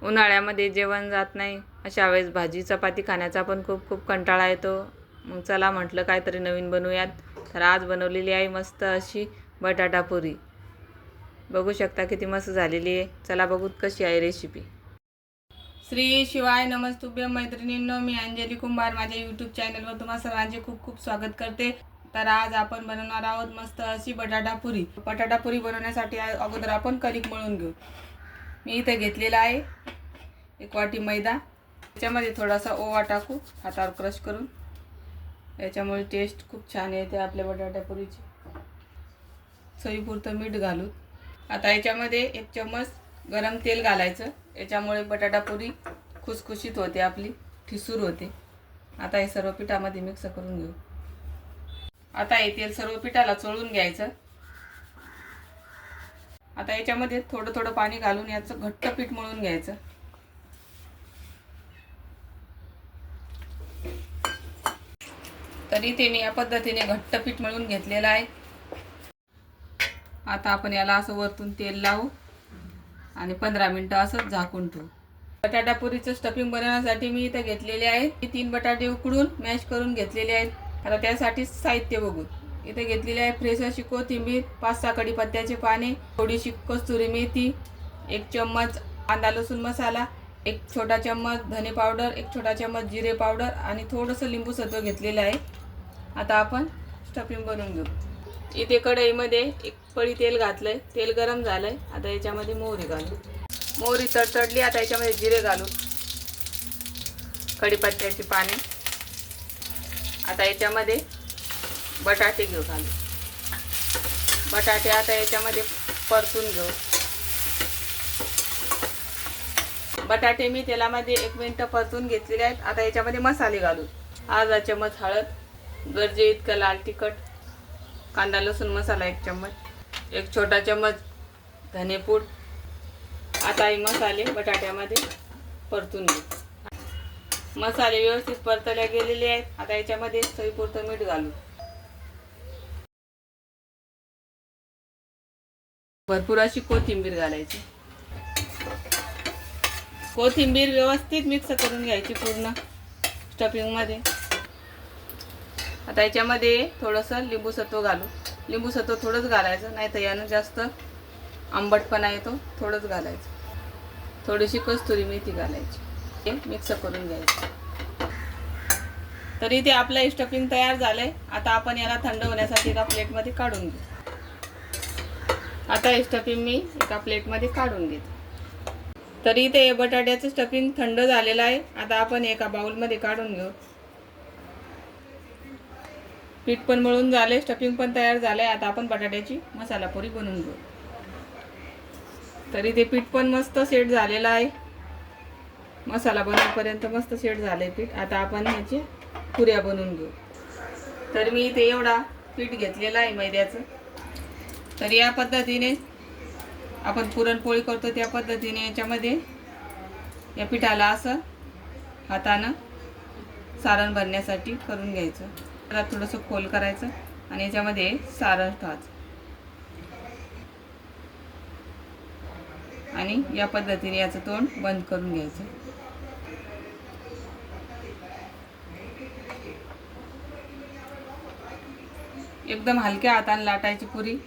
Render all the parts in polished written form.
उन्हाळ्यामध्ये जेवण जात नाही, अशा वेळेस भाजी चपाती खाण्याचा पण खूप खूप कंटाळा येतो. मग चला म्हटलं काहीतरी नवीन बनवूयात. तर आज बनवलेली आहे मस्त अशी बटाटा पुरी. बघू शकता किती मस्त झालेली आहे. चला बघूत कशी आहे रेसिपी. श्री शिवाय नमस्तुभ्यं मैत्रिणींनो, मी अंजली कुंभार. माझ्या यूट्यूब चॅनलवर तुम्हा सर्वांचे खूप खूप स्वागत करते. तर आज आपण बनवणार आहोत मस्त अशी बटाटा पुरी. बटाटा पुरी बनवण्यासाठी अगोदर आपण कणिक मळून घेऊ. मी इथे घेतलेला आहे 1 वाटी मैदा. त्याच्यामध्ये थोडासा ओवा टाकू हातावर क्रश करून. याच्यामुळे टेस्ट खूप छान येते आपल्या बटाटा पुरीची. चवीपुरतं मीठ घालू. आता याच्यामध्ये 1 चम्मच गरम तेल घालायचं. याच्यामुळे बटाटा पुरी खुसखुशीत होते, आपली ठिसूर होते. आता हे सर्व पिठामध्ये मिक्स करून घेऊ. आता हे तेल सर्व पिठाला चोळून घ्यायचं. आता याच्यामध्ये थोडं थोडं पाणी घालून याचं घट्ट पीठ मळून घ्यायचं. तरी ते मी या पद्धतीने घट्ट पीठ मळून घेतलेलं आहे. आता आपण याला असं वरतून तेल लावू आणि 15 मिनिटं असं झाकून ठेवू. बटाटा पुरीचं स्टफिंग बनवण्यासाठी मी इथे घेतलेले आहे 3 बटाटे उकडून मॅश करून घेतलेले आहेत. आता त्यासाठी साहित्य बघू. इथे घेतलेले आहे फ्रेश अशी कोथिंबीर, 5-6 कढीपत्त्याचे पाने, थोडीशी कस्तुरी मेथी, 1 चम्मच कांदा लसूण मसाला, 1 छोटा चम्मच धने पावडर, 1 छोटा चम्मच जिरे पावडर आणि थोडंसं लिंबू सत्व घेतलेलं आहे. आता आपण स्टफिंग बनवून घेऊ. इथे कढईमध्ये 1 पळी तेल घातलंय. तेल गरम झालंय. आता याच्यामध्ये मोहरी घालू. मोहरी तडतडली. आता याच्यामध्ये जिरे घालू, कढीपत्त्याची पाने. आता याच्यामध्ये बटाटे घालू. बटाटे आता याच्यामध्ये परतून घेऊ. बटाटे मी तेलामध्ये 1 मिनिट परतून घेतलेले आहेत. आता याच्यामध्ये मसाले घालू. अर्धा चम्मच हळद, गरजे इतकं लाल तिखट, कांदा लसूण मसाला 1 चम्मच, 1 छोटा चम्मच धनेपूड. आता हे मसाले बटाट्यामध्ये परतून घेऊ. मसाले व्यवस्थित परतले गेलेले आहेत. आता याच्यामध्ये चवीपुरतं मीठ घालू. भरपूर अशी कोथिंबीर घालायची. कोथिंबीर व्यवस्थित मिक्स करून घ्यायची पूर्ण स्टफिंगमध्ये. आता याच्यामध्ये थोडंसं लिंबू सत्व घालू. लिंबू सत्व थोडंच घालायचं, नाही तर यानं जास्त आंबटपणा येतो. थोडंच घालायचं. थोडीशी कस्तुरी मेथी घालायची. हे मिक्स करून घ्यायचं. तरी ते आपलं स्टफिंग तयार झालंय. आता आपण याला थंड होण्यासाठी एका प्लेटमध्ये काढून घेऊ. आता हे स्टफिंग मी एका प्लेटमध्ये काढून घेते. तरी ते बटाट्याचं स्टफिंग थंड झालेलं आहे. आता आपण एका बाउलमध्ये काढून घेऊ. पीठ पण मळून झाले, स्टफिंग पण तयार झालंय. आता आपण बटाट्याची मसाला पुरी बनवून घेऊ. तरी ते पीठ पण मस्त सेट झालेलं आहे. मसाला बनवपर्यंत मस्त सेट झालंय पीठ. आता आपण ह्याची पुऱ्या बनवून घेऊ. तर मी इथे एवढा पीठ घेतलेला आहे मैद्याचं. तर या पद्धतीने आपण पुरणपोळी करतो त्या पद्धतीने याच्यामध्ये या पिठाला असं हातानं सारण भरण्यासाठी करून घ्यायचं. त्याला थोडंसं खोल करायचं आणि याच्यामध्ये सारण ठेवायचं आणि या पद्धतीने याचं तोंड बंद करून घ्यायचं. एकदम हलक्या हाताने लाटायची पुरी.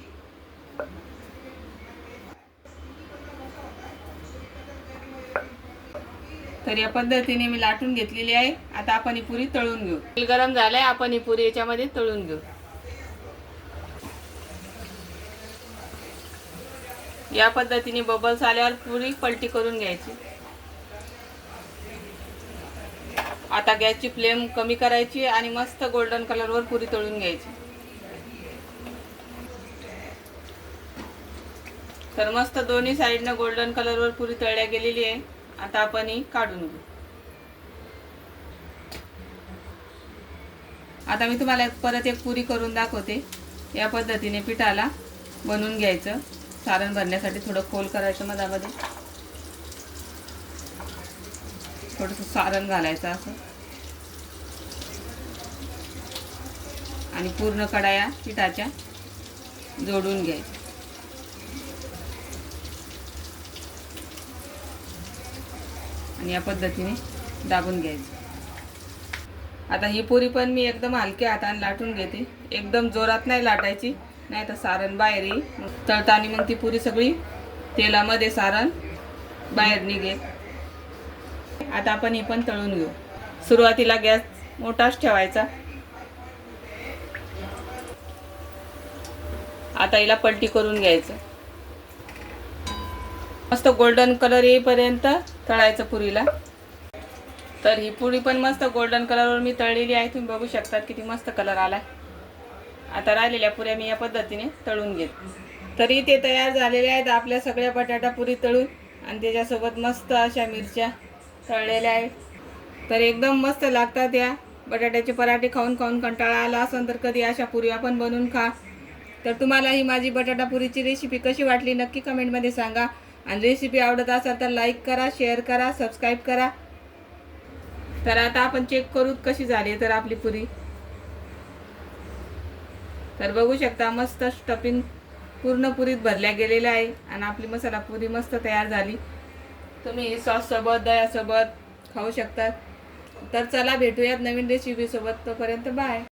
तर या पद्धतीने मी लाटून घेतलेली आहे. आता आपण ही पुरी तळून घेऊ. तेल गरम झालंय. आपण ही पुरी याच्यामध्ये तळून घेऊ. या पद्धतीने बबल्स आल्यावर पुरी पलटी करून घ्यायची. आता गॅसची फ्लेम कमी करायची आणि मस्त गोल्डन कलरवर पुरी तळून घ्यायची. तर मस्त दोन्ही साईडनं गोल्डन कलरवर पुरी तळल्या गेलेली आहे. आता आपण ही काढून घेऊ. आता मी तुम्हाला परत एक पुरी करून दाखवते. या पद्धतीने पिठाला बनवून घ्यायचं. सारण भरण्यासाठी थोडं खोल करायचं. मधामध्ये थोडंसं सारण घालायचं असं आणि पूर्ण कढाया पिठाच्या जोडून घ्यायच्या. आणि या पद्धतीने दाबून घ्यायचं. आता ही पुरी पण मी एकदम हलक्या हाताने लाटून घेते. एकदम जोरात नाही लाटायची, नाही तर सारण बाहेर येईल. तळताना मग ती पुरी सगळी तेलामध्ये सारण बाहेर निघेल. आता आपण ही पण तळून घेऊ. सुरुवातीला गॅस मोठाच ठेवायचा. आता हिला पलटी करून घ्यायचं. मस्त गोल्डन कलर येईपर्यंत तळायचं पुरीला. तर ही पुरी पण मस्त गोल्डन कलरवर मी तळलेली आहे. तुम्ही बघू शकतात किती मस्त कलर आलाय. आता राहिलेल्या पुऱ्या मी या पद्धतीने तळून घेते. तरी ते तयार झालेले आहेत आपल्या सगळ्या बटाटा पुरी तळून, आणि त्याच्यासोबत मस्त अशा मिरच्या तळलेल्या आहेत. तर एकदम मस्त लागतात. या बटाट्याचे पराठे खाऊन खाऊन कंटाळा आला असेल तर कधी अशा पुरी आपण बनवून खा. तर तुम्हाला ही माझी बटाटा पुरीची रेसिपी कशी वाटली नक्की कमेंटमध्ये सांगा. आणि रेसिपी आवडत असेल तर लाईक करा, शेअर करा, सबस्क्राईब करा. तर आता आपण चेक करू कशी झाली तर आपली पुरी. तर बघू शकता मस्त स्टफिंग पूर्ण पुरीत भरल्या गेलेल्या आहे आणि आपली मसाला पुरी मस्त तयार झाली. तुम्ही सॉससोबत दह्यासोबत खाऊ शकतात. तर चला भेटूयात नवीन रेसिपीसोबत. तोपर्यंत बाय.